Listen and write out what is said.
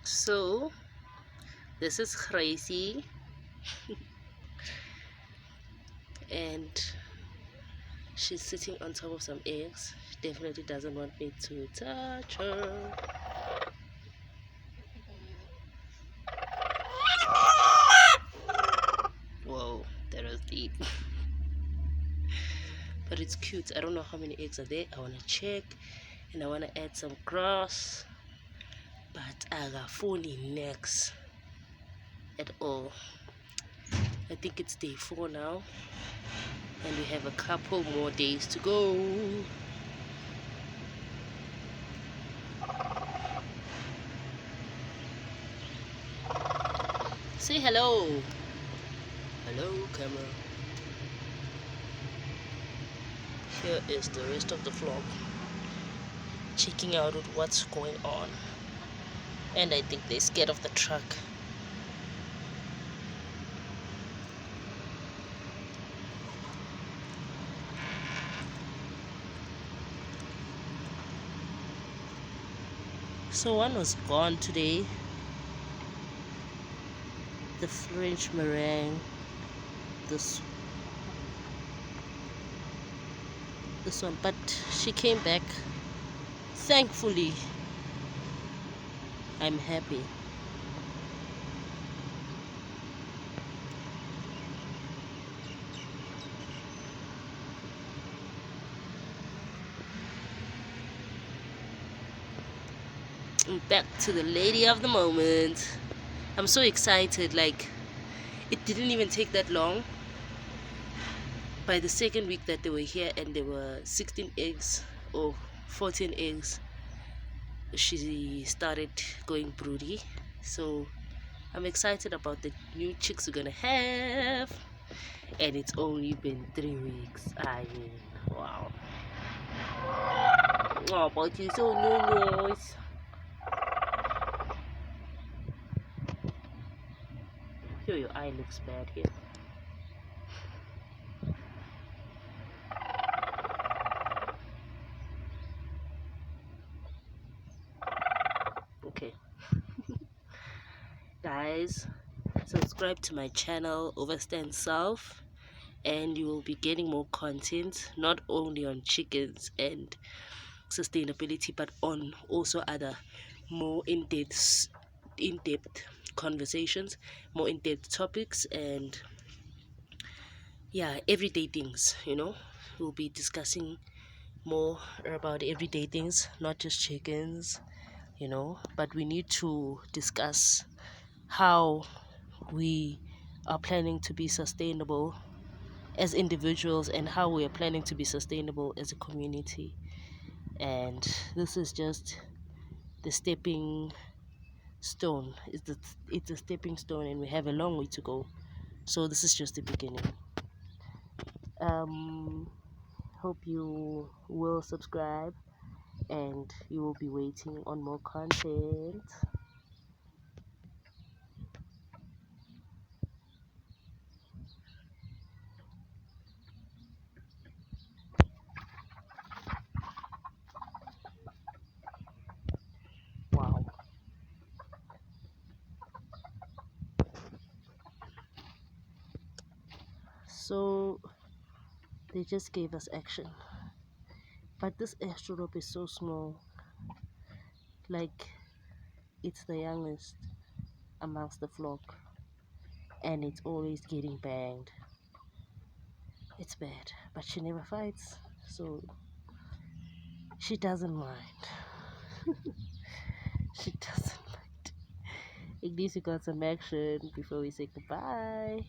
So this is crazy, and she's sitting on top of some eggs. She definitely doesn't want me to touch her. Whoa, that was deep. But it's cute. I don't know how many eggs are there. I want to check, and I want to add some grass, but I got fully necks at all. I think it's day 4 now, and we have a couple more days to go. Say hello. Hello, camera. Here is the rest of the vlog, checking out what's going on. And I think they're scared of the truck. So one was gone today, the French meringue, this one, but she came back. Thankfully, I'm happy. And back to the lady of the moment. I'm so excited, like it didn't even take that long. By the second week that they were here and there were 16 eggs or 14 eggs, she started going broody. So I'm excited about the new chicks we're gonna have, and it's only been 3 weeks. I mean, wow. Oh, but you're so nice. Here, your eye looks bad here. Okay. Guys, subscribe to my channel, Overstand South, and you will be getting more content, not only on chickens and sustainability, but on also other more in-depth conversations, more in-depth topics, and yeah, everyday things. We'll be discussing more about everyday things, not just chickens, but we need to discuss how we are planning to be sustainable as individuals and how we are planning to be sustainable as a community. And this is just the stepping stone. It's a stepping stone, and we have a long way to go. So this is just the beginning. Hope you will subscribe, and you will be waiting on more content. Wow. So they just gave us action, but this extra rope is so small, like it's the youngest amongst the flock, and it's always getting banged. It's bad, but she never fights, so she doesn't mind. She doesn't mind. At least we got some action before we say goodbye.